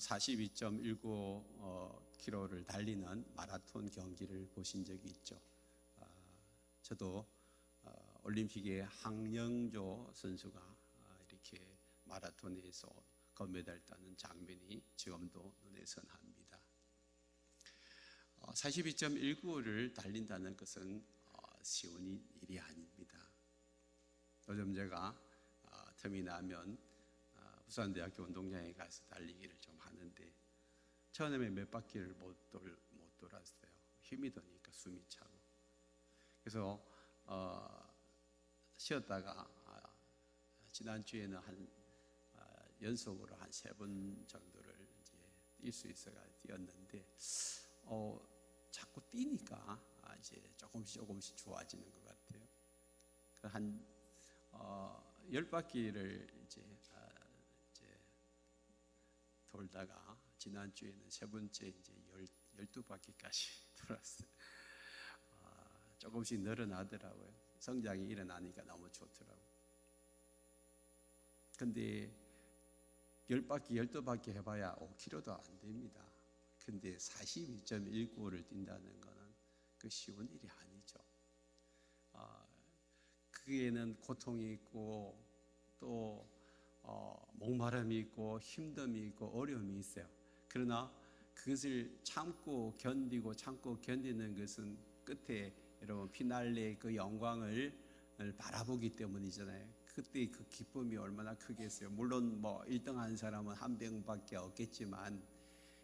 42.19km를 달리는 마라톤 경기를 보신 적이 있죠. 저도 올림픽의 황영조 선수가 이렇게 마라톤에서 금메달 따는 장면이 지금도 눈에 선합니다. 42.19를 달린다는 것은 쉬운 일이 아닙니다. 요즘 제가 틈이 나면 부산대학교 운동장에 가서 달리기를 좀 하는데 처음에 몇 바퀴를 못 돌았어요. 힘이 드니까 숨이 차고. 그래서 쉬었다가 지난주에는 연속으로 한 3번 정도를 이제 뛸 수 있어가 뛰었는데 자꾸 뛰니까 이제 조금씩 좋아지는 것 같아요. 한 10바퀴를 이제 돌다가 지난주에는 3번째 이제 12바퀴까지 돌았어요. 조금씩 늘어나더라고요. 성장이 일어나니까 너무 좋더라고요. 근데 10바퀴, 12바퀴 해봐야 5km도 안 됩니다. 근데 42.19를 뛴다는 것은 그 쉬운 일이 아니죠. 그에는 고통이 있고 또 목마름이 있고 힘듦이 있고 어려움이 있어요. 그러나 그것을 참고 견디는 것은 끝에 여러분 피날레의 그 영광을 바라보기 때문이잖아요. 그때 그 기쁨이 얼마나 크겠어요. 물론 1등 한 사람은 한 명밖에 없겠지만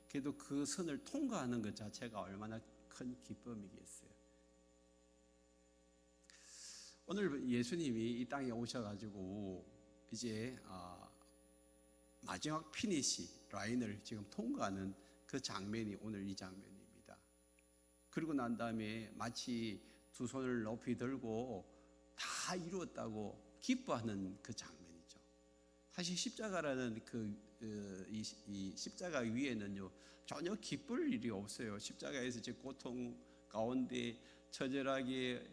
그래도 그 선을 통과하는 것 자체가 얼마나 큰 기쁨이겠어요. 오늘 예수님이 이 땅에 오셔가지고 이제 마지막 피니시 라인을 지금 통과하는 그 장면이 오늘 이 장면입니다. 그리고 난 다음에 마치 두 손을 높이 들고 다 이루었다고 기뻐하는 그 장면이죠. 사실 십자가라는 이 십자가 위에는요 전혀 기쁠 일이 없어요. 십자가에서 제 고통 가운데 처절하게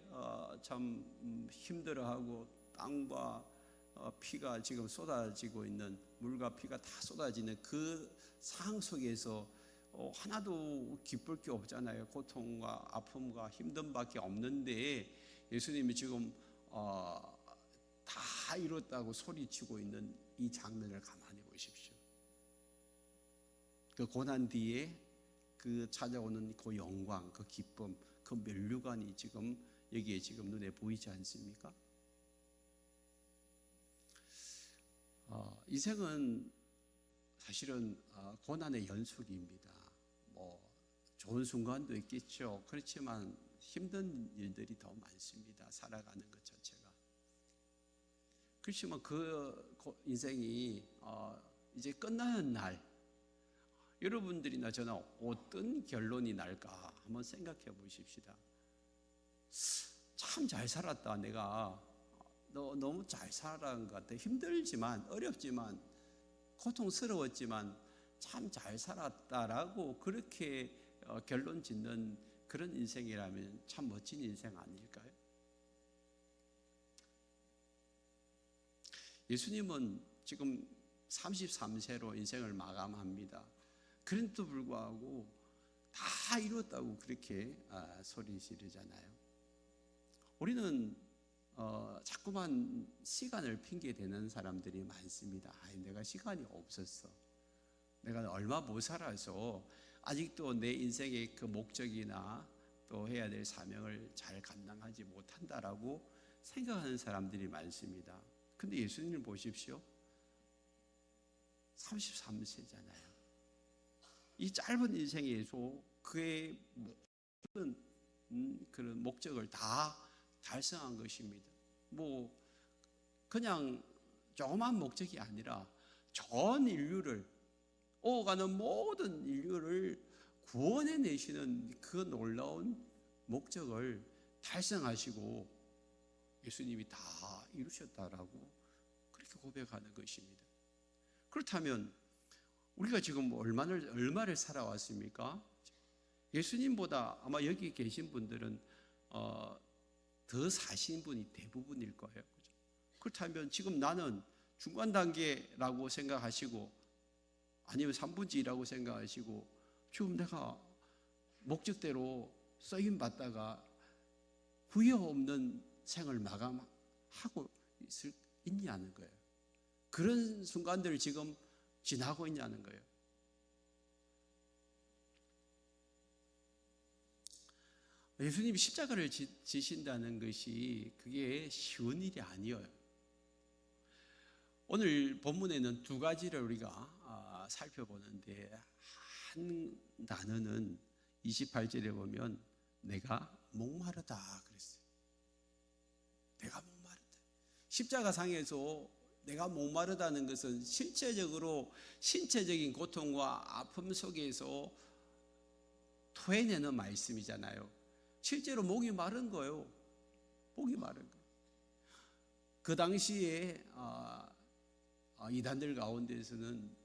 참 힘들어하고 땀과 피가 지금 쏟아지고 있는 물과 피가 다 쏟아지는 그 상황 속에서 하나도 기쁠 게 없잖아요. 고통과 아픔과 힘듦밖에 없는데 예수님이 지금 다 이뤘다고 소리치고 있는 이 장면을 가만히 보십시오. 그 고난 뒤에 그 찾아오는 그 영광, 그 기쁨, 그 면류관이 지금 여기에 지금 눈에 보이지 않습니까? 인생은 사실은 고난의 연속입니다. 좋은 순간도 있겠죠. 그렇지만 힘든 일들이 더 많습니다. 살아가는 것 자체가. 그렇지만 그 인생이 이제 끝나는 날 여러분들이나 저는 어떤 결론이 날까 한번 생각해 보십시다. 참 잘 살았다. 내가 너무 잘 살아간 것 같아. 힘들지만 어렵지만 고통스러웠지만 참 잘 살았다라고 그렇게 결론 짓는 그런 인생이라면 참 멋진 인생 아닐까요? 예수님은 지금 33세로 인생을 마감합니다. 그런데도 불구하고 다 이뤘다고 그렇게 소리 지르잖아요. 우리는 자꾸만 시간을 핑계 대는 사람들이 많습니다. 내가 시간이 없었어. 내가 얼마 못 살아서 아직도 내 인생의 그 목적이나 또 해야 될 사명을 잘 감당하지 못한다라고 생각하는 사람들이 많습니다. 근데 예수님을 보십시오. 33세잖아요. 이 짧은 인생에서 그의 모든 그런 목적을 다 달성한 것입니다. 그냥 조그만 목적이 아니라 전 인류를 오가는 모든 인류를 구원해 내시는 그 놀라운 목적을 달성하시고 예수님이 다 이루셨다라고 그렇게 고백하는 것입니다. 그렇다면 우리가 지금 얼마를 살아왔습니까? 예수님보다 아마 여기 계신 분들은 더 사신 분이 대부분일 거예요. 그죠? 그렇다면 지금 나는 중간 단계라고 생각하시고 아니면 3분의 1이라고 생각하시고 지금 내가 목적대로 쓰임 받다가 후회 없는 생을 마감하고 있냐는 거예요. 그런 순간들을 지금 지나고 있냐는 거예요. 예수님이 십자가를 지신다는 것이 그게 쉬운 일이 아니에요. 오늘 본문에는 두 가지를 우리가 살펴보는데, 한 단어는 28절에 보면 내가 목마르다 그랬어요. 내가 목마르다. 십자가상에서 내가 목마르다는 것은 실제적으로 신체적인 고통과 아픔 속에서 토해내는 말씀이잖아요. 실제로 목이 마른 거예요. 목이 마른 거예요. 그 당시에 이단들 가운데서는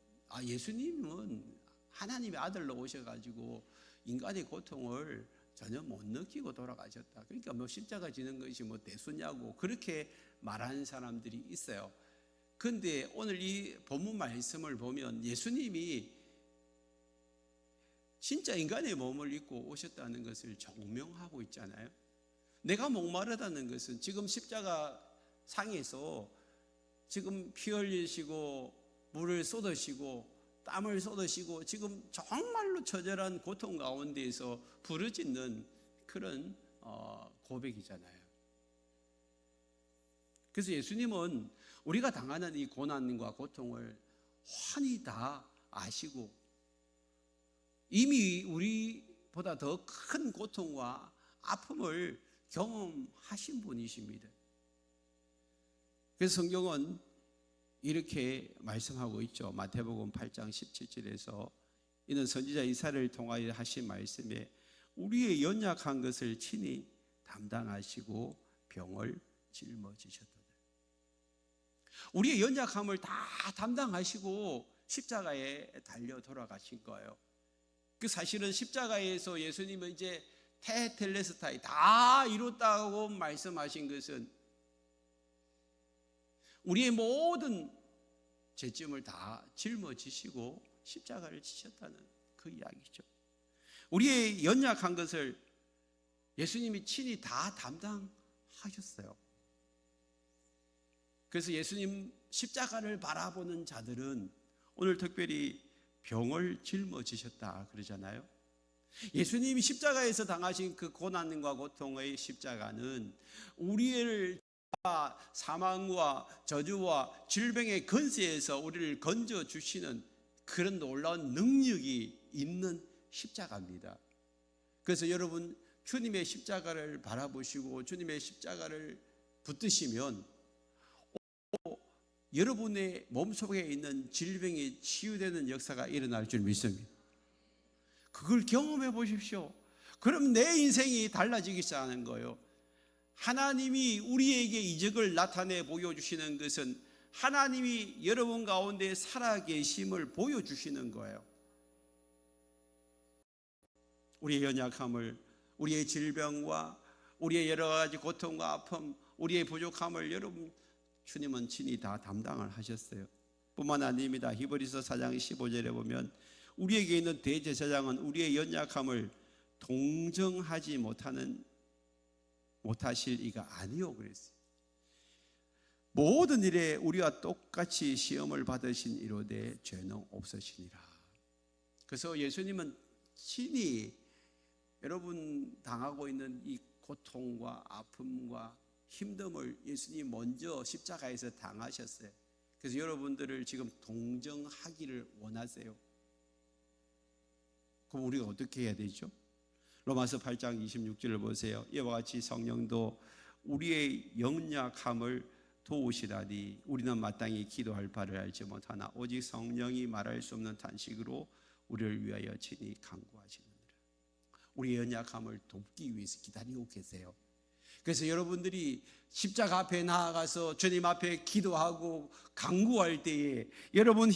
예수님은 하나님의 아들로 오셔가지고 인간의 고통을 전혀 못 느끼고 돌아가셨다. 그러니까 뭐 십자가 지는 것이 뭐 대수냐고 그렇게 말하는 사람들이 있어요. 그런데 오늘 이 본문 말씀을 보면 예수님이 진짜 인간의 몸을 입고 오셨다는 것을 증명하고 있잖아요. 내가 목마르다는 것은 지금 십자가 상에서 지금 피 흘리시고 물을 쏟으시고 땀을 쏟으시고 지금 정말로 처절한 고통 가운데에서 부르짖는 그런 고백이잖아요. 그래서 예수님은 우리가 당하는 이 고난과 고통을 환히 다 아시고 이미 우리보다 더 큰 고통과 아픔을 경험하신 분이십니다. 그래서 성경은 이렇게 말씀하고 있죠. 마태복음 8장 17절에서 이는 선지자 이사야를 통하여 하신 말씀에 우리의 연약한 것을 친히 담당하시고 병을 짊어지셨도다. 우리의 연약함을 다 담당하시고 십자가에 달려 돌아가신 거예요. 그 사실은 십자가에서 예수님은 이제 테텔레스타이 다 이뤘다고 말씀하신 것은 우리의 모든 죄짐을 다 짊어지시고 십자가를 지셨다는 그 이야기죠. 우리의 연약한 것을 예수님이 친히 다 담당하셨어요. 그래서 예수님 십자가를 바라보는 자들은 오늘 특별히 병을 짊어지셨다 그러잖아요. 예수님이 십자가에서 당하신 그 고난과 고통의 십자가는 우리를 사망과 저주와 질병의 권세에서 우리를 건져주시는 그런 놀라운 능력이 있는 십자가입니다. 그래서 여러분 주님의 십자가를 바라보시고 주님의 십자가를 붙드시면 여러분의 몸속에 있는 질병이 치유되는 역사가 일어날 줄 믿습니다. 그걸 경험해 보십시오. 그럼 내 인생이 달라지기 시작하는 거예요. 하나님이 우리에게 이적을 나타내 보여주시는 것은 하나님이 여러분 가운데 살아계심을 보여주시는 거예요. 우리의 연약함을, 우리의 질병과 우리의 여러 가지 고통과 아픔, 우리의 부족함을 여러분 주님은 친히 다 담당을 하셨어요. 뿐만 아닙니다. 히브리서 4장 15절에 보면 우리에게 있는 대제사장은 우리의 연약함을 동정하지 못하실 이가 아니요 그랬어요. 모든 일에 우리와 똑같이 시험을 받으신 이로되 죄는 없으시니라. 그래서 예수님은 친히 여러분 당하고 있는 이 고통과 아픔과 힘듦을 예수님 먼저 십자가에서 당하셨어요. 그래서 여러분들을 지금 동정하기를 원하세요. 그럼 우리가 어떻게 해야 되죠? 로마서 8장 26절을 보세요. 이와 같이 성령도 우리의 연약함을 도우시다니 우리는 마땅히 기도할 바를 알지 못하나 오직 성령이 말할 수 없는 탄식으로 우리를 위하여 친히 간구하시느니라. 우리의 연약함을 돕기 위해서 기다리고 계세요. 그래서 여러분들이 십자가 앞에 나아가서 주님 앞에 기도하고 간구할 때에 여러분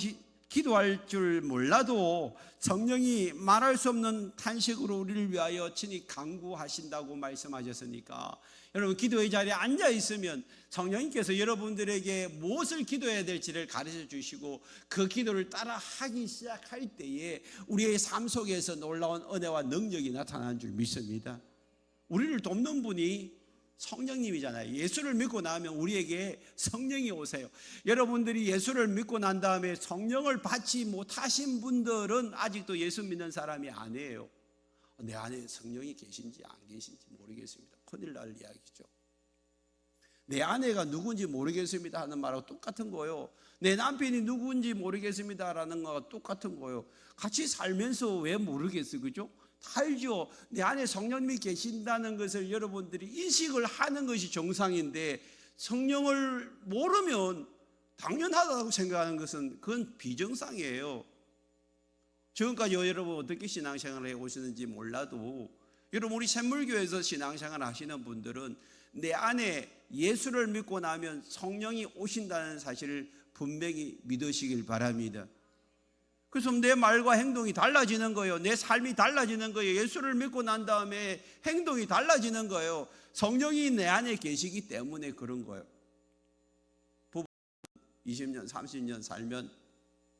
기도할 줄 몰라도 성령이 말할 수 없는 탄식으로 우리를 위하여 친히 간구하신다고 말씀하셨으니까, 여러분 기도의 자리에 앉아 있으면 성령님께서 여러분들에게 무엇을 기도해야 될지를 가르쳐 주시고 그 기도를 따라 하기 시작할 때에 우리의 삶 속에서 놀라운 은혜와 능력이 나타나는 줄 믿습니다. 우리를 돕는 분이 성령님이잖아요. 예수를 믿고 나면 우리에게 성령이 오세요. 여러분들이 예수를 믿고 난 다음에 성령을 받지 못하신 분들은 아직도 예수 믿는 사람이 아니에요. 내 안에 성령이 계신지 안 계신지 모르겠습니다. 큰일 날 이야기죠. 내 아내가 누군지 모르겠습니다 하는 말하고 똑같은 거예요. 내 남편이 누군지 모르겠습니다 라는 거와 똑같은 거예요. 같이 살면서 왜 모르겠어요? 그죠? 알죠. 내 안에 성령님이 계신다는 것을 여러분들이 인식을 하는 것이 정상인데, 성령을 모르면 당연하다고 생각하는 것은 그건 비정상이에요. 지금까지 여러분 어떻게 신앙생활을 해오시는지 몰라도, 여러분 우리 샘물교회에서 신앙생활 하시는 분들은 내 안에 예수를 믿고 나면 성령이 오신다는 사실을 분명히 믿으시길 바랍니다. 그래서 내 말과 행동이 달라지는 거예요. 내 삶이 달라지는 거예요. 예수를 믿고 난 다음에 행동이 달라지는 거예요. 성령이 내 안에 계시기 때문에 그런 거예요. 부부 20년, 30년 살면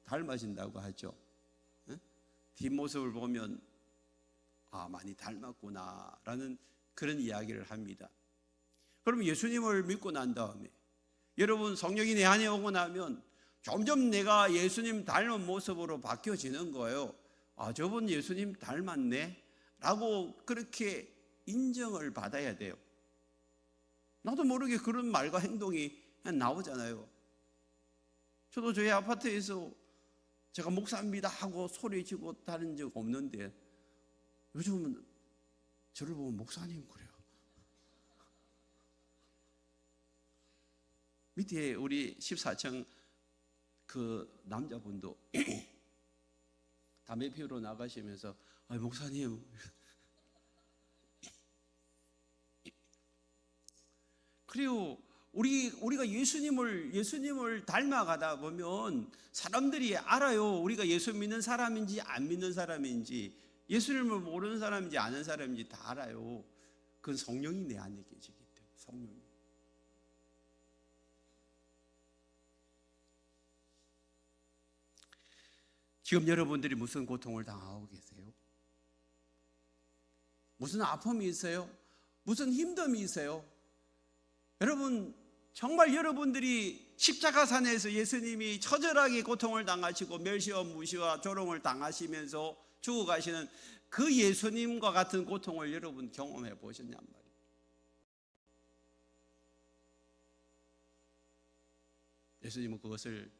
닮아진다고 하죠. 뒷모습을 보면 많이 닮았구나라는 그런 이야기를 합니다. 그러면 예수님을 믿고 난 다음에 여러분 성령이 내 안에 오고 나면 점점 내가 예수님 닮은 모습으로 바뀌어지는 거예요. 저분 예수님 닮았네 라고 그렇게 인정을 받아야 돼요. 나도 모르게 그런 말과 행동이 나오잖아요. 저도 저희 아파트에서 제가 목사입니다 하고 소리치고 다른 적 없는데 요즘은 저를 보면 목사님 그래요. 밑에 우리 14층 그 남자분도 담배 피우러 나가시면서 목사님 그리고 우리가 예수님을 닮아가다 보면 사람들이 알아요. 우리가 예수 믿는 사람인지 안 믿는 사람인지, 예수님을 모르는 사람인지 아는 사람인지 다 알아요. 그건 성령이 내 안에 계시기 때문에. 성령이. 지금 여러분들이 무슨 고통을 당하고 계세요? 무슨 아픔이 있어요? 무슨 힘듦이 있어요? 여러분 정말 여러분들이 십자가산에서 예수님이 처절하게 고통을 당하시고 멸시와 무시와 조롱을 당하시면서 죽어가시는 그 예수님과 같은 고통을 여러분 경험해 보셨냔 말이에요. 예수님은 그것을,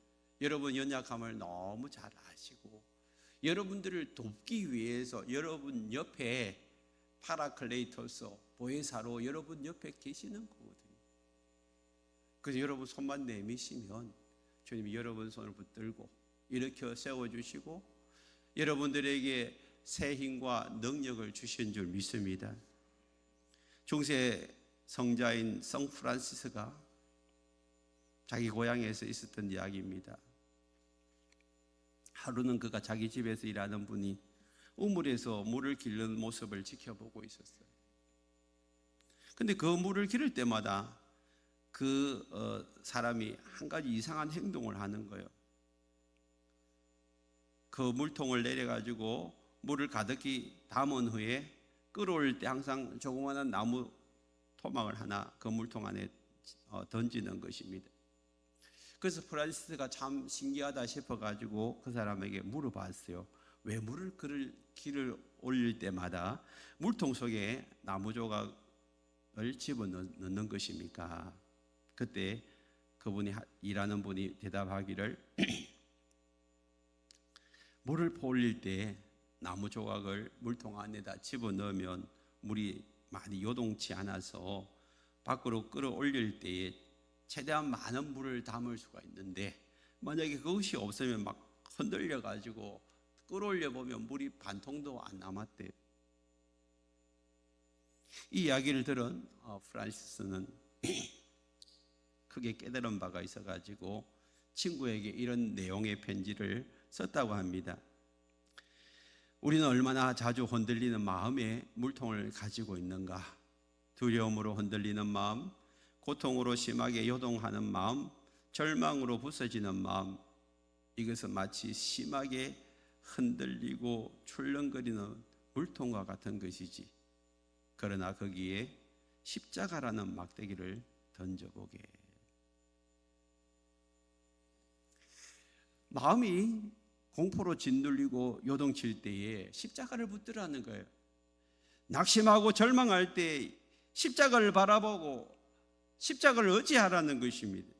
여러분 연약함을 너무 잘 아시고 여러분들을 돕기 위해서 여러분 옆에 파라클레이토스 보혜사로 여러분 옆에 계시는 거거든요. 그래서 여러분 손만 내미시면 주님이 여러분 손을 붙들고 일으켜 세워주시고 여러분들에게 새 힘과 능력을 주신 줄 믿습니다. 중세 성자인 성 프란시스가 자기 고향에서 있었던 이야기입니다. 하루는 그가 자기 집에서 일하는 분이 우물에서 물을 기르는 모습을 지켜보고 있었어요. 근데 그 물을 기를 때마다 그 사람이 한 가지 이상한 행동을 하는 거예요. 그 물통을 내려가지고 물을 가득히 담은 후에 끓어올 때 항상 조그마한 나무 토막을 하나 그 물통 안에 던지는 것입니다. 그래서 프란시스가 참 신기하다 싶어가지고 그 사람에게 물어봤어요. 왜 물을 길을 올릴 때마다 물통 속에 나무 조각을 집어넣는 것입니까? 그때 그분이 일하는 분이 대답하기를 물을 퍼올릴 때 나무 조각을 물통 안에다 집어넣으면 물이 많이 요동치 않아서 밖으로 끌어올릴 때에 최대한 많은 물을 담을 수가 있는데 만약에 그것이 없으면 막 흔들려 가지고 끌어올려 보면 물이 반 통도 안 남았대요. 이 이야기를 들은 프란시스는 크게 깨달은 바가 있어 가지고 친구에게 이런 내용의 편지를 썼다고 합니다. 우리는 얼마나 자주 흔들리는 마음에 물통을 가지고 있는가? 두려움으로 흔들리는 마음, 고통으로 심하게 요동하는 마음, 절망으로 부서지는 마음, 이것은 마치 심하게 흔들리고 출렁거리는 물통과 같은 것이지. 그러나 거기에 십자가라는 막대기를 던져보게. 마음이 공포로 짓눌리고 요동칠 때에 십자가를 붙들라는 거예요. 낙심하고 절망할 때 십자가를 바라보고 십자가를 의지하라는 것입니다.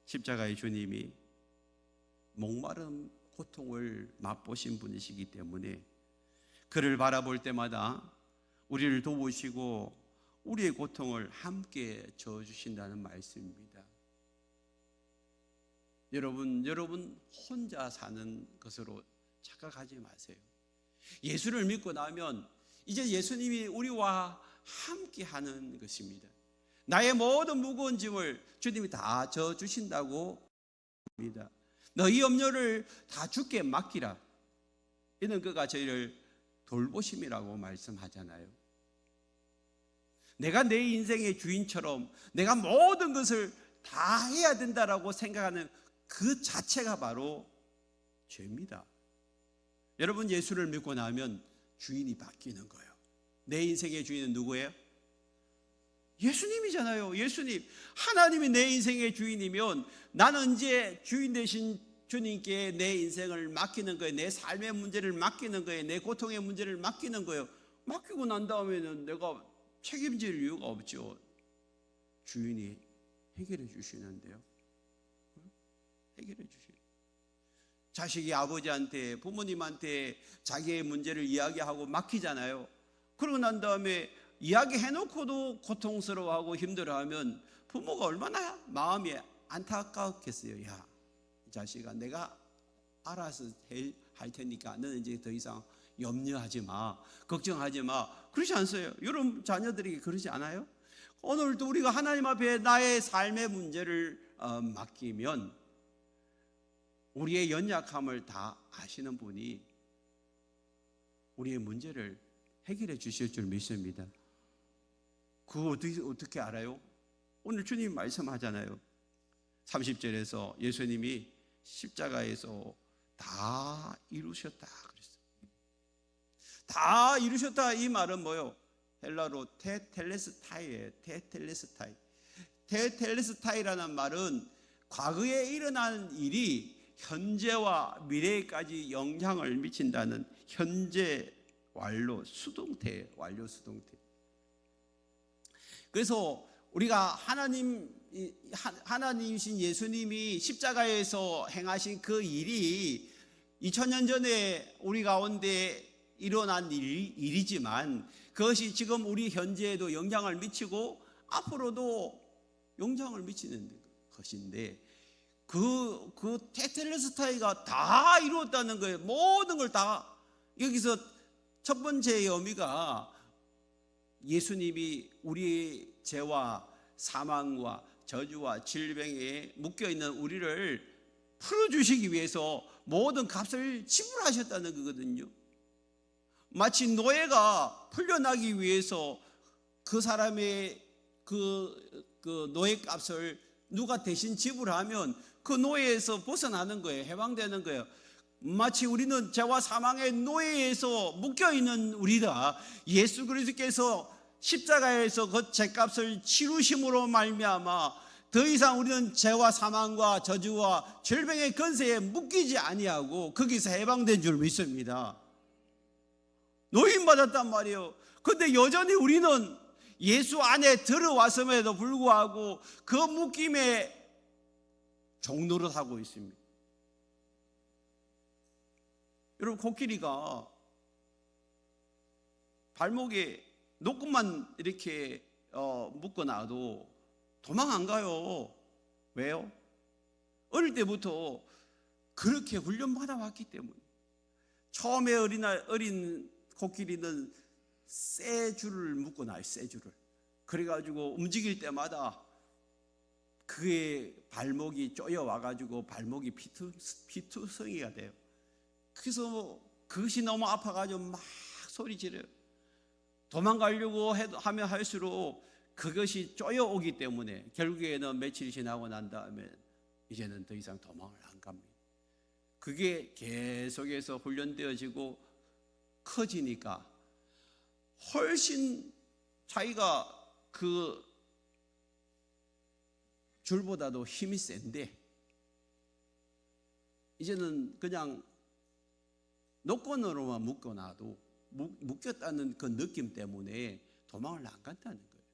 십자가의 주님이 목마른 고통을 맛보신 분이시기 때문에 그를 바라볼 때마다 우리를 도우시고 우리의 고통을 함께 져주신다는 말씀입니다. 여러분 혼자 사는 것으로 착각하지 마세요. 예수를 믿고 나면 이제 예수님이 우리와 함께 하는 것입니다. 나의 모든 무거운 짐을 주님이 다 져주신다고 합니다. 너희 염려를 다 주께 맡기라. 이는 그가 저희를 돌보심이라고 말씀하잖아요. 내가 내 인생의 주인처럼 내가 모든 것을 다 해야 된다라고 생각하는 그 자체가 바로 죄입니다. 여러분, 예수를 믿고 나면 주인이 바뀌는 거예요. 내 인생의 주인은 누구예요? 예수님이잖아요. 예수님. 하나님이 내 인생의 주인이면 나는 이제 주인 되신 주님께 내 인생을 맡기는 거예요. 내 삶의 문제를 맡기는 거예요. 내 고통의 문제를 맡기는 거예요. 맡기고 난 다음에는 내가 책임질 이유가 없죠. 주인이 해결해 주시는데요. 해결해 주시는. 자식이 아버지한테, 부모님한테 자기의 문제를 이야기하고 맡기잖아요. 그러고 난 다음에 이야기해놓고도 고통스러워하고 힘들어하면 부모가 얼마나 마음이 안타깝겠어요. 야, 이 자식아, 내가 알아서 할 테니까 너는 이제 더 이상 염려하지 마, 걱정하지 마. 그러지 않어요? 여러분 자녀들에게 그러지 않아요? 오늘도 우리가 하나님 앞에 나의 삶의 문제를 맡기면 우리의 연약함을 다 아시는 분이 우리의 문제를 해결해 주실 줄 믿습니다. 그거 어떻게 알아요? 오늘 주님 말씀하잖아요. 30절에서 예수님이 십자가에서 다 이루셨다 그랬어요. 다 이루셨다, 이 말은 뭐예요? 헬라로 테텔레스타이예요. 테텔레스타이. 테텔레스타이라는 말은 과거에 일어난 일이 현재와 미래까지 영향을 미친다는 현재 완료 수동태, 완료 수동태. 그래서 우리가 하나님이신 예수님이 십자가에서 행하신 그 일이 2000년 전에 우리 가운데 일어난 일이지만 그것이 지금 우리 현재에도 영향을 미치고 앞으로도 영향을 미치는 것인데 그 테텔레스타이가 다 이루었다는 거예요. 모든 걸 다. 여기서 첫 번째 의미가 예수님이 우리의 죄와 사망과 저주와 질병에 묶여있는 우리를 풀어주시기 위해서 모든 값을 지불하셨다는 거거든요. 마치 노예가 풀려나기 위해서 그 사람의 그 노예 값을 누가 대신 지불하면 그 노예에서 벗어나는 거예요. 해방되는 거예요. 마치 우리는 죄와 사망의 노예에서 묶여있는 우리다. 예수 그리스도께서 십자가에서 그 죄값을 치루심으로 말미암아 더 이상 우리는 죄와 사망과 저주와 질병의 권세에 묶이지 아니하고 거기서 해방된 줄 믿습니다. 노임받았단 말이에요. 그런데 여전히 우리는 예수 안에 들어왔음에도 불구하고 그 묶임에 종노릇하고 있습니다. 여러분, 코끼리가 발목에 노끈만 이렇게 묶어놔도 도망 안 가요. 왜요? 어릴 때부터 그렇게 훈련받아 왔기 때문에. 처음에 어린 코끼리는 쇠 줄을 묶어놔요. 쇠 줄을. 그래가지고 움직일 때마다 그의 발목이 쪼여와가지고 발목이 피투성이가 돼요. 그래서 그것이 너무 아파가지고 막 소리 지르요. 도망가려고 하면 할수록 그것이 쪼여오기 때문에 결국에는 며칠이 지나고 난 다음에 이제는 더 이상 도망을 안 갑니다. 그게 계속해서 훈련되어지고 커지니까 훨씬 자기가 그 줄보다도 힘이 센데 이제는 그냥 노건으로만 묶어놔도 묶였다는 그 느낌 때문에 도망을 안 간다는 거예요.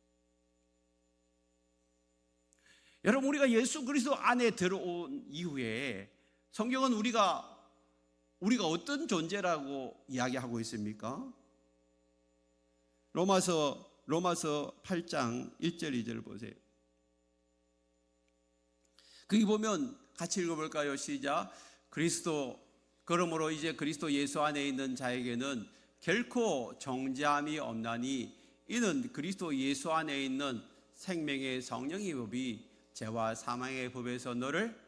여러분, 우리가 예수 그리스도 안에 들어온 이후에 성경은 우리가 어떤 존재라고 이야기하고 있습니까? 로마서 8장 1절 2절 보세요. 거기 보면 같이 읽어볼까요? 시작. 그러므로 이제 그리스도 예수 안에 있는 자에게는 결코 정죄함이 없나니 이는 그리스도 예수 안에 있는 생명의 성령의 법이 죄와 사망의 법에서 너를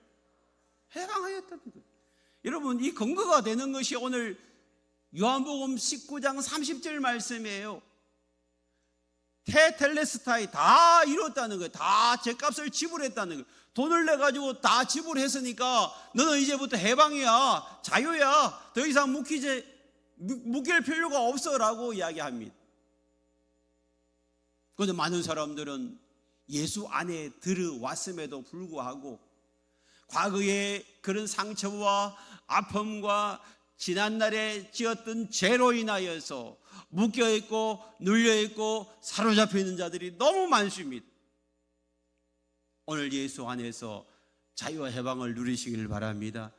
해방하였다는 거예요. 여러분, 이 근거가 되는 것이 오늘 요한복음 19장 30절 말씀이에요. 테텔레스타이 다 이뤘다는 거예요. 다 죄값을 지불했다는 거예요. 돈을 내가지고 다 지불했으니까 너는 이제부터 해방이야, 자유야, 더 이상 묶일 필요가 없어라고 이야기합니다. 그런데 많은 사람들은 예수 안에 들어왔음에도 불구하고 과거의 그런 상처와 아픔과 지난날에 지었던 죄로 인하여서 묶여있고 눌려있고 사로잡혀 있는 자들이 너무 많습니다. 오늘 예수 안에서 자유와 해방을 누리시길 바랍니다.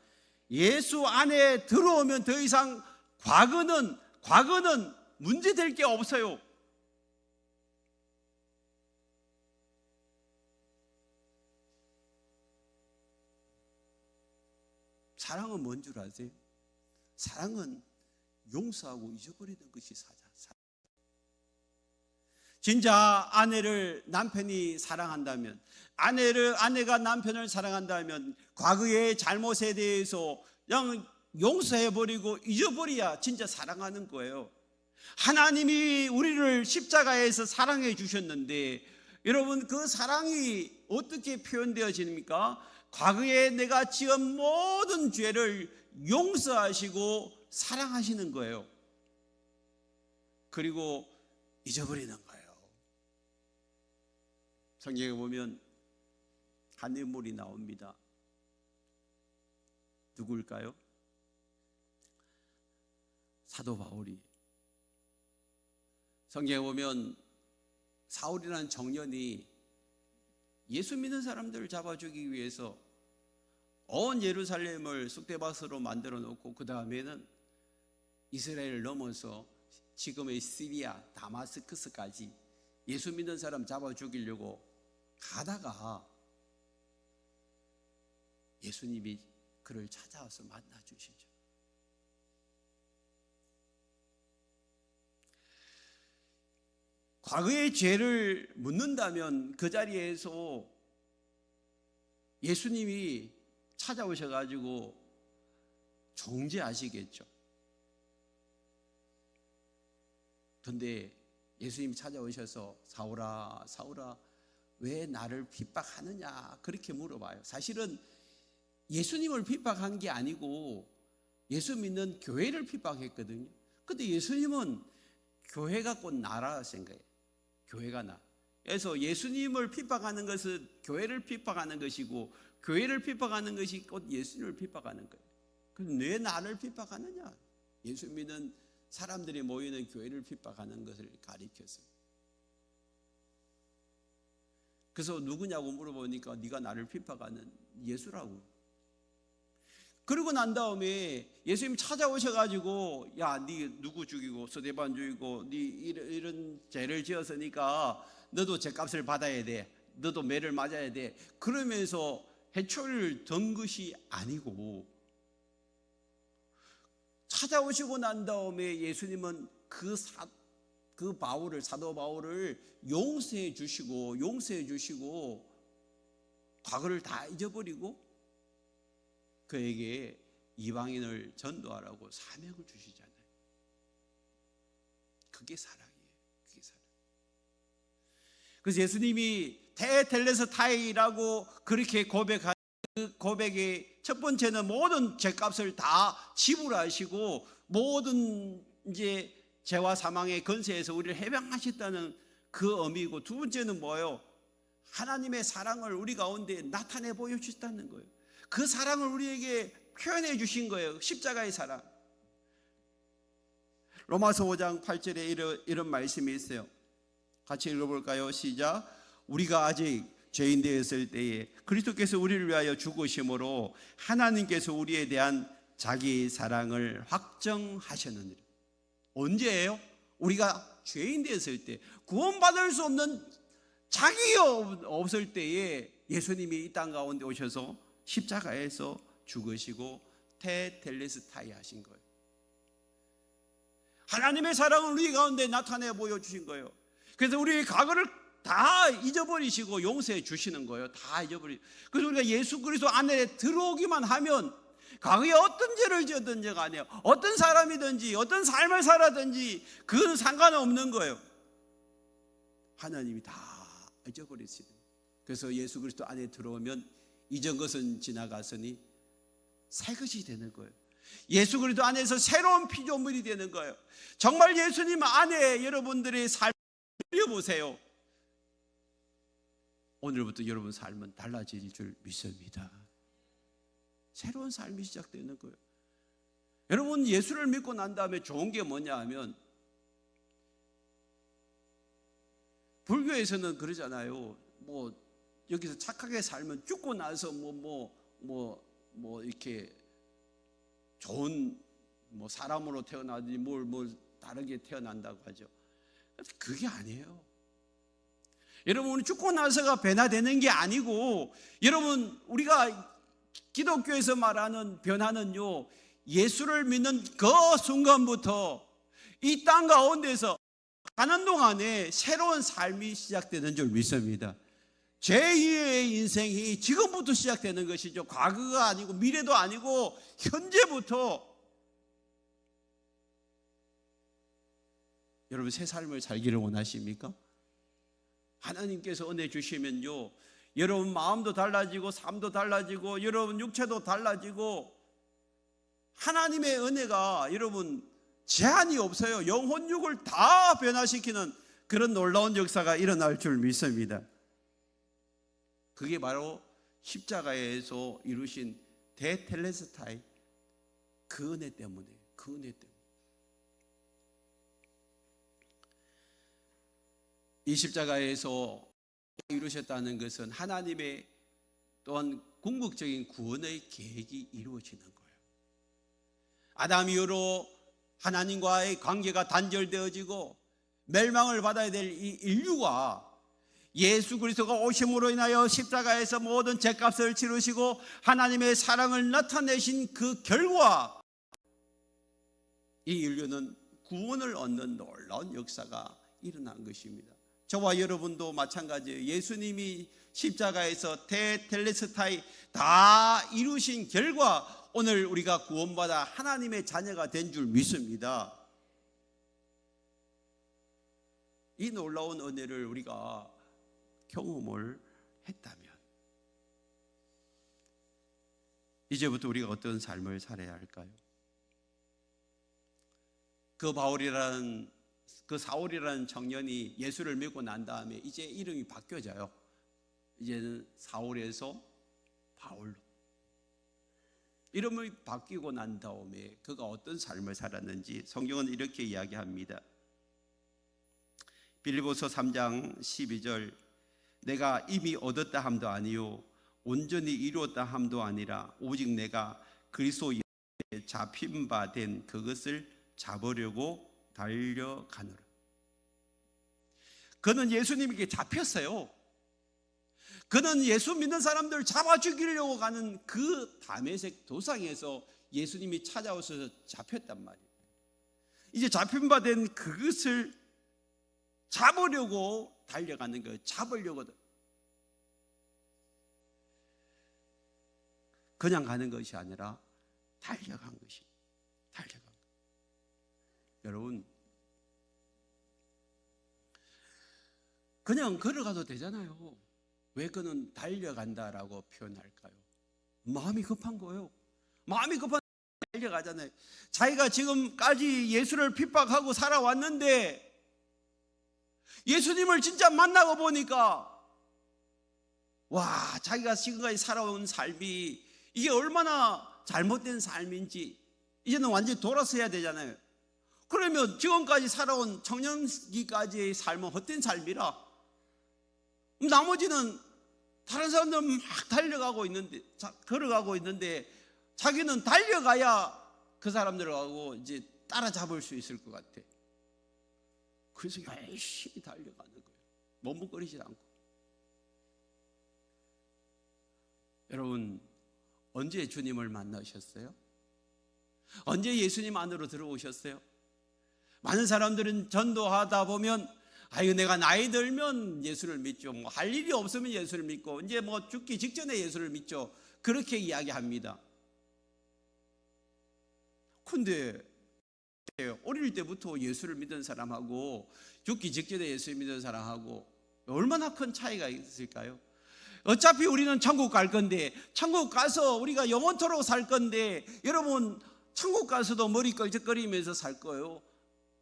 예수 안에 들어오면 더 이상 과거는 문제될 게 없어요. 사랑은 뭔 줄 아세요? 사랑은 용서하고 잊어버리는 것이 사랑. 진짜 아내를 남편이 사랑한다면, 아내가 남편을 사랑한다면 과거의 잘못에 대해서 그냥 용서해버리고 잊어버려야 진짜 사랑하는 거예요. 하나님이 우리를 십자가에서 사랑해 주셨는데 여러분, 그 사랑이 어떻게 표현되어집니까? 과거에 내가 지은 모든 죄를 용서하시고 사랑하시는 거예요. 그리고 잊어버리는 거예요. 성경에 보면 한 인물이 나옵니다. 누구일까요? 사도 바울이. 성경에 보면 사울이라는 청년이 예수 믿는 사람들을 잡아 죽이기 위해서 온 예루살렘을 쑥대밭으로 만들어 놓고 그 다음에는 이스라엘을 넘어서 지금의 시리아 다마스커스까지 예수 믿는 사람 잡아 죽이려고 가다가 예수님이 그를 찾아와서 만나 주시죠. 과거의 죄를 묻는다면 그 자리에서 예수님이 찾아오셔가지고 정죄하시겠죠. 그런데 예수님이 찾아오셔서 사울아, 사울아, 왜 나를 핍박하느냐 그렇게 물어봐요. 사실은 예수님을 핍박한 게 아니고 예수 믿는 교회를 핍박했거든요. 그런데 예수님은 교회가 곧 나라 생각해요. 교회가 나. 그래서 예수님을 핍박하는 것은 교회를 핍박하는 것이고 교회를 핍박하는 것이 곧 예수님을 핍박하는 거예요. 그럼 왜 나를 핍박하느냐? 예수 믿는 사람들이 모이는 교회를 핍박하는 것을 가리켰어요. 그래서 누구냐고 물어보니까 네가 나를 핍박하는 예수라고. 그러고 난 다음에 예수님 찾아오셔가지고 야, 네 누구 죽이고 스데반 죽이고 네 이런 죄를 지었으니까 너도 죄값을 받아야 돼. 너도 매를 맞아야 돼. 그러면서 해초를 든 것이 아니고 찾아오시고 난 다음에 예수님은 그 바울을, 사도 바울을 용서해 주시고 과거를 다 잊어버리고 그에게 이방인을 전도하라고 사명을 주시잖아요. 그게 사랑이에요. 그게 사랑. 그래서 예수님이 테텔레스타이라고 그렇게 고백한 그 고백의 첫 번째는 모든 죄값을 다 지불하시고 모든 이제 죄와 사망의 권세에서 우리를 해방하셨다는 그 의미고, 두 번째는 뭐예요? 하나님의 사랑을 우리 가운데 나타내 보여주셨다는 거예요. 그 사랑을 우리에게 표현해 주신 거예요. 십자가의 사랑. 로마서 5장 8절에 이런 말씀이 있어요. 같이 읽어볼까요? 시작. 우리가 아직 죄인 되었을 때에 그리스도께서 우리를 위하여 죽으심으로 하나님께서 우리에 대한 자기 사랑을 확정하셨느니라. 언제예요? 우리가 죄인 되었을 때, 구원받을 수 없는 자기가 없을 때에 예수님이 이 땅 가운데 오셔서 십자가에서 죽으시고 테텔레스타이 하신 거예요. 하나님의 사랑을 우리 가운데 나타내 보여주신 거예요. 그래서 우리의 과거를 다 잊어버리시고 용서해 주시는 거예요. 다 잊어버리고. 그래서 우리가 예수 그리스도 안에 들어오기만 하면 과거에 어떤 죄를 지었든지 간에 어떤 사람이든지 어떤 삶을 살았든지 그건 상관없는 거예요. 하나님이 다 잊어버리시는. 그래서 예수 그리스도 안에 들어오면 이전 것은 지나갔으니 새 것이 되는 거예요. 예수 그리스도 안에서 새로운 피조물이 되는 거예요. 정말 예수님 안에 여러분들의 삶을 들여보세요. 오늘부터 여러분 삶은 달라질 줄 믿습니다. 새로운 삶이 시작되는 거예요. 여러분, 예수를 믿고 난 다음에 좋은 게 뭐냐 하면, 불교에서는 그러잖아요. 뭐 여기서 착하게 살면 죽고 나서 이렇게 좋은 사람으로 태어나든지 뭘 다르게 태어난다고 하죠. 그게 아니에요. 여러분, 죽고 나서가 변화되는 게 아니고, 여러분, 우리가 기독교에서 말하는 변화는요, 예수를 믿는 그 순간부터 이 땅 가운데서 가는 동안에 새로운 삶이 시작되는 줄 믿습니다. 제2의 인생이 지금부터 시작되는 것이죠. 과거가 아니고 미래도 아니고 현재부터. 여러분, 새 삶을 살기를 원하십니까? 하나님께서 은혜 주시면요, 여러분 마음도 달라지고 삶도 달라지고 여러분 육체도 달라지고 하나님의 은혜가 여러분 제한이 없어요. 영혼육을 다 변화시키는 그런 놀라운 역사가 일어날 줄 믿습니다. 그게 바로 십자가에서 이루신 테텔레스타이, 그 은혜 때문에, 그 은혜 때문에. 이 십자가에서 이루셨다는 것은 하나님의 또한 궁극적인 구원의 계획이 이루어지는 거예요. 아담 이후로 하나님과의 관계가 단절되어지고 멸망을 받아야 될 이 인류가 예수 그리스도가 오심으로 인하여 십자가에서 모든 죄값을 치르시고 하나님의 사랑을 나타내신 그 결과 이 인류는 구원을 얻는 놀라운 역사가 일어난 것입니다. 저와 여러분도 마찬가지예요. 예수님이 십자가에서 테텔레스타이 다 이루신 결과 오늘 우리가 구원받아 하나님의 자녀가 된 줄 믿습니다. 이 놀라운 은혜를 우리가 경험을 했다면 이제부터 우리가 어떤 삶을 살아야 할까요? 그 사울이라는 청년이 예수를 믿고 난 다음에 이제 이름이 바뀌어져요. 이제는 사울에서 바울로. 이름이 바뀌고 난 다음에 그가 어떤 삶을 살았는지 성경은 이렇게 이야기합니다. 빌립보서 3장 12절, 내가 이미 얻었다 함도 아니요 온전히 이루었다 함도 아니라 오직 내가 그리스도 예수에 잡힌 바 된 그것을 잡으려고 달려가노라. 그는 예수님에게 잡혔어요. 그는 예수 믿는 사람들을 잡아 죽이려고 가는 그 다메섹 도상에서 예수님이 찾아오셔서 잡혔단 말이에요. 이제 잡힌 바 된 그것을 잡으려고 달려가는 거예요. 잡으려거든. 그냥 가는 것이 아니라 달려간 것이. 달려간 것. 여러분, 그냥 걸어가도 되잖아요. 왜 그는 달려간다라고 표현할까요? 마음이 급한 거예요. 마음이 급한 달려가잖아요. 자기가 지금까지 예수를 핍박하고 살아왔는데 예수님을 진짜 만나고 보니까 와, 자기가 지금까지 살아온 삶이 이게 얼마나 잘못된 삶인지 이제는 완전히 돌아서야 되잖아요. 그러면 지금까지 살아온 청년기까지의 삶은 헛된 삶이라 나머지는 다른 사람들은 막 달려가고 있는데, 걸어가고 있는데 자기는 달려가야 그 사람들하고 이제 따라잡을 수 있을 것 같아. 그래서 열심히 달려가는 거예요. 머뭇거리지 않고. 여러분, 언제 주님을 만나셨어요? 언제 예수님 안으로 들어오셨어요? 많은 사람들은 전도하다 보면 아유, 내가 나이 들면 예수를 믿죠. 뭐 할 일이 없으면 예수를 믿고 이제 뭐 죽기 직전에 예수를 믿죠. 그렇게 이야기합니다. 근데 어릴 때부터 예수를 믿은 사람하고 죽기 직전에 예수를 믿은 사람하고 얼마나 큰 차이가 있을까요? 어차피 우리는 천국 갈 건데, 천국 가서 우리가 영원토록 살 건데, 여러분 천국 가서도 머리 걸적거리면서 살 거예요.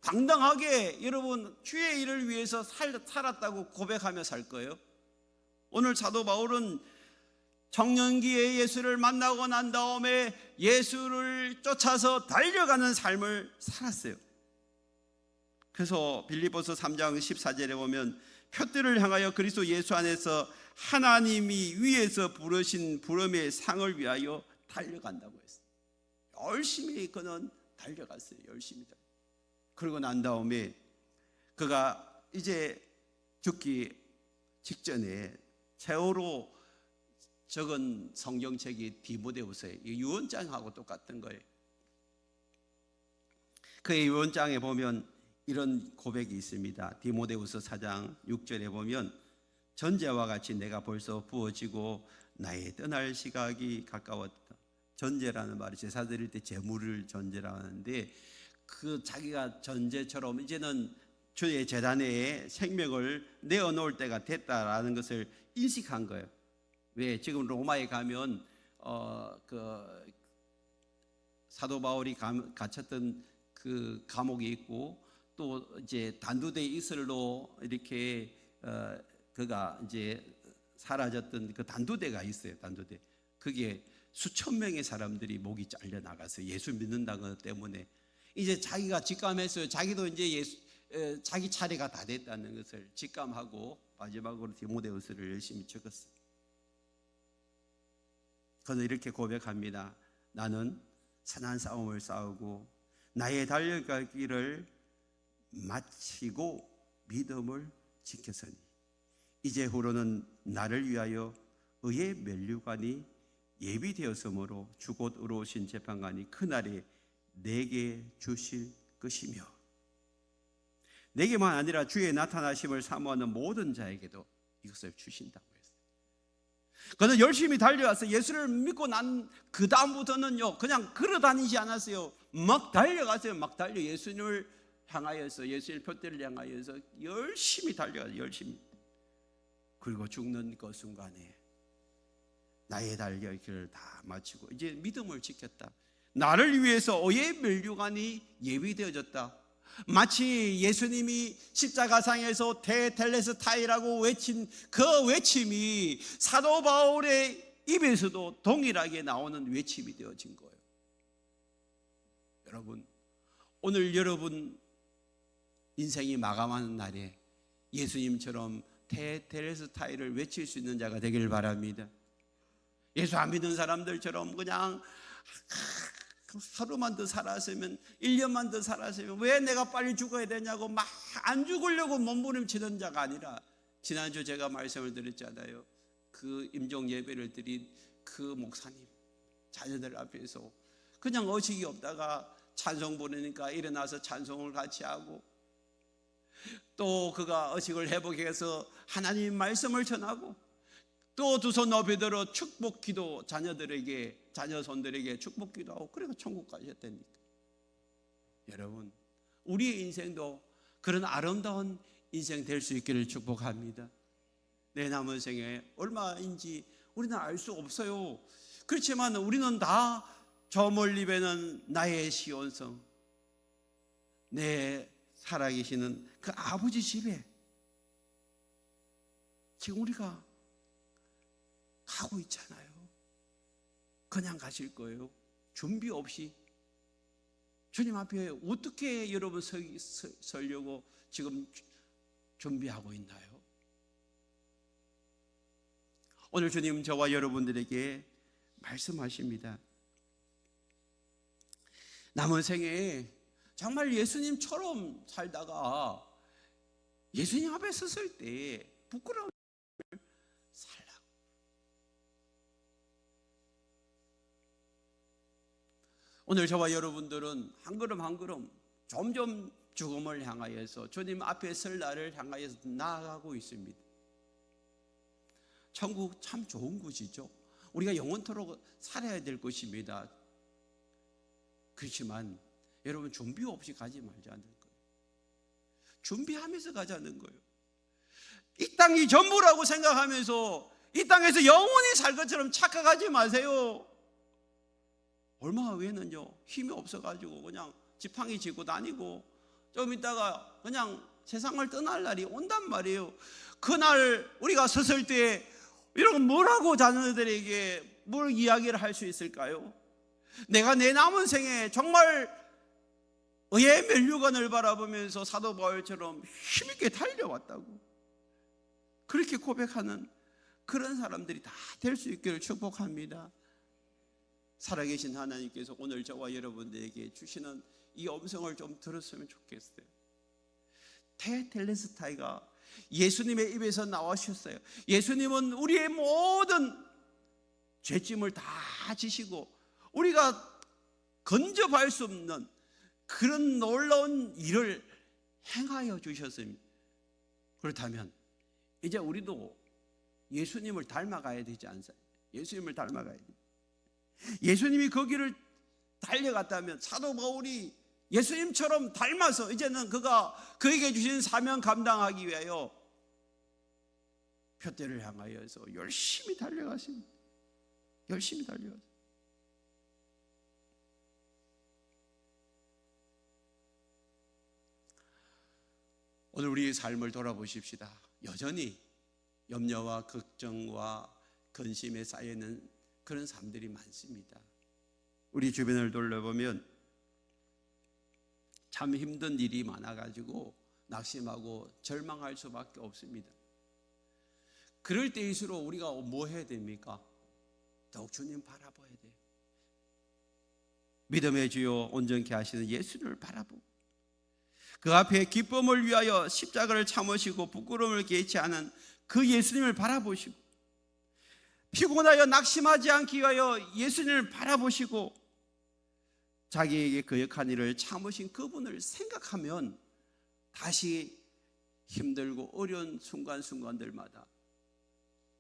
당당하게 여러분 주의 일을 위해서 살았다고 고백하며 살 거예요. 오늘 사도 바울은 청년기에 예수를 만나고 난 다음에 예수를 쫓아서 달려가는 삶을 살았어요. 그래서 빌립보서 3장 14절에 보면 표대를 향하여 그리스도 예수 안에서 하나님이 위에서 부르신 부름의 상을 위하여 달려간다고 했어요. 열심히 그는 달려갔어요. 열심히 달려. 그러고 난 다음에 그가 이제 죽기 직전에 세월호 적은 성경책이 디모데후서에 유언장하고 똑같은 거예요. 그의 유언장에 보면 이런 고백이 있습니다. 디모데후서 4장 6절에 보면 전제와 같이 내가 벌써 부어지고 나의 떠날 시각이 가까웠다. 전제라는 말이 제사 드릴 때 제물을 전제라 하는데 그 자기가 전제처럼 이제는 주의 제단에 생명을 내어놓을 때가 됐다라는 것을 인식한 거예요. 왜 지금 로마에 가면 그 사도 바울이 갇혔던 그 감옥이 있고 또 이제 단두대 이슬로 이렇게 그가 이제 사라졌던 그 단두대가 있어요. 단두대. 그게 수천 명의 사람들이 목이 잘려 나가서 예수 믿는다는 것 때문에 이제 자기가 직감했어요. 자기도 이제 자기 차례가 다 됐다는 것을 직감하고 마지막으로 디모데후서를 열심히 적었어요. 그는 이렇게 고백합니다. 나는 선한 싸움을 싸우고 나의 달려갈 길을 마치고 믿음을 지켰으니 이제후로는 나를 위하여 의의 면류관이 예비되었으므로 주곧 의로우신 재판관이 그날에 내게 주실 것이며 내게만 아니라 주의 나타나심을 사모하는 모든 자에게도 이것을 주신다고 했어요. 그는 열심히 달려와서 예수를 믿고 난 그 다음부터는요 그냥 걸어다니지 않았어요. 막 달려갔어요. 막 달려 예수님을 향하여서 예수님 표대를 향하여서 열심히 달려가서 열심히. 그리고 죽는 그 순간에 나의 달려갈 길을 다 마치고 이제 믿음을 지켰다. 나를 위해서 의의 면류관이 예비되어졌다. 마치 예수님이 십자가상에서 테텔레스타이라고 외친 그 외침이 사도 바울의 입에서도 동일하게 나오는 외침이 되어진 거예요. 여러분, 오늘 여러분 인생이 마감하는 날에 예수님처럼 테텔레스타이를 외칠 수 있는 자가 되길 바랍니다. 예수 안 믿는 사람들처럼 그냥 하루만 더 살았으면 1년만 더 살았으면 왜 내가 빨리 죽어야 되냐고 막 안 죽으려고 몸부림치는 자가 아니라 지난주 제가 말씀을 드렸잖아요. 그 임종 예배를 드린 그 목사님 자녀들 앞에서 그냥 의식이 없다가 찬송 부르니까 일어나서 찬송을 같이 하고 또 그가 의식을 회복해서 하나님 말씀을 전하고 또 두 손 높이 들어 축복 기도 자녀들에게 자녀 손들에게 축복기도 하고 그래서 천국 가셨다니까. 여러분, 우리의 인생도 그런 아름다운 인생 될 수 있기를 축복합니다. 내 남은 생에 얼마인지 우리는 알 수 없어요. 그렇지만 우리는 다 저 멀리 배는 나의 시온성, 내 살아계시는 그 아버지 집에 지금 우리가 가고 있잖아요. 그냥 가실 거예요? 준비 없이? 주님 앞에 어떻게 여러분 서려고 지금 준비하고 있나요? 오늘 주님 저와 여러분들에게 말씀하십니다. 남은 생에 정말 예수님처럼 살다가 예수님 앞에 섰을 때 부끄러움을 살라고. 오늘 저와 여러분들은 한 걸음 한 걸음 점점 죽음을 향하여서 주님 앞에 설 날을 향하여서 나아가고 있습니다. 천국 참 좋은 곳이죠. 우리가 영원토록 살아야 될 것입니다. 그렇지만 여러분, 준비 없이 가지 말자는 거예요. 준비하면서 가자는 거예요. 이 땅이 전부라고 생각하면서 이 땅에서 영원히 살 것처럼 착각하지 마세요. 얼마 후에는요, 힘이 없어가지고 그냥 지팡이 짚고 다니고 좀 있다가 그냥 세상을 떠날 날이 온단 말이에요. 그날 우리가 섰을 때 이런 뭐라고 자녀들에게 뭘 이야기를 할 수 있을까요? 내가 내 남은 생에 정말 의의 면류관을 바라보면서 사도 바울처럼 힘있게 달려왔다고 그렇게 고백하는 그런 사람들이 다 될 수 있기를 축복합니다. 살아계신 하나님께서 오늘 저와 여러분들에게 주시는 이 음성을 좀 들었으면 좋겠어요. 테텔레스타이가 예수님의 입에서 나오셨어요. 예수님은 우리의 모든 죄짐을 다 지시고 우리가 근접할 수 없는 그런 놀라운 일을 행하여 주셨습니다. 그렇다면 이제 우리도 예수님을 닮아가야 되지 않습니까? 예수님을 닮아가야 돼요. 예수님이 그 길을 달려갔다면 사도 바울이 예수님처럼 닮아서 이제는 그가 그에게 주신 사명 감당하기 위하여 표대를 향하여서 열심히 달려갔습니다. 열심히 달려갔어요. 오늘 우리의 삶을 돌아보십시다. 여전히 염려와 걱정과 근심에 쌓여있는 그런 삶들이 많습니다. 우리 주변을 돌려보면 참 힘든 일이 많아가지고 낙심하고 절망할 수밖에 없습니다. 그럴 때일수록 우리가 뭐 해야 됩니까? 더욱 주님 바라봐야 돼요. 믿음의 주요 온전케 하시는 예수를 바라보고 그 앞에 기쁨을 위하여 십자가를 참으시고 부끄러움을 개의치 않은 그 예수님을 바라보시고 피곤하여 낙심하지 않기 위하여 예수님을 바라보시고 자기에게 그 역한 일을 참으신 그분을 생각하면 다시 힘들고 어려운 순간순간들마다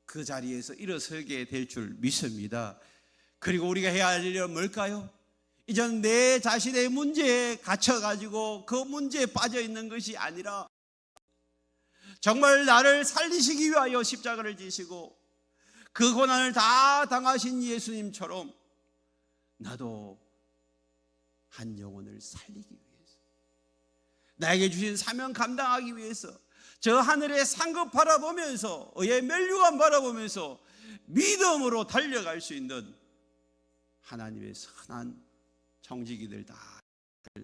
그 자리에서 일어서게 될 줄 믿습니다. 그리고 우리가 해야 할 일은 뭘까요? 이전 내 자신의 문제에 갇혀가지고 그 문제에 빠져 있는 것이 아니라 정말 나를 살리시기 위하여 십자가를 지시고 그 고난을 다 당하신 예수님처럼 나도 한 영혼을 살리기 위해서 나에게 주신 사명 감당하기 위해서 저 하늘의 상급 바라보면서 의의 면류관 바라보면서 믿음으로 달려갈 수 있는 하나님의 선한 청지기들 다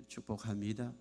축복합니다.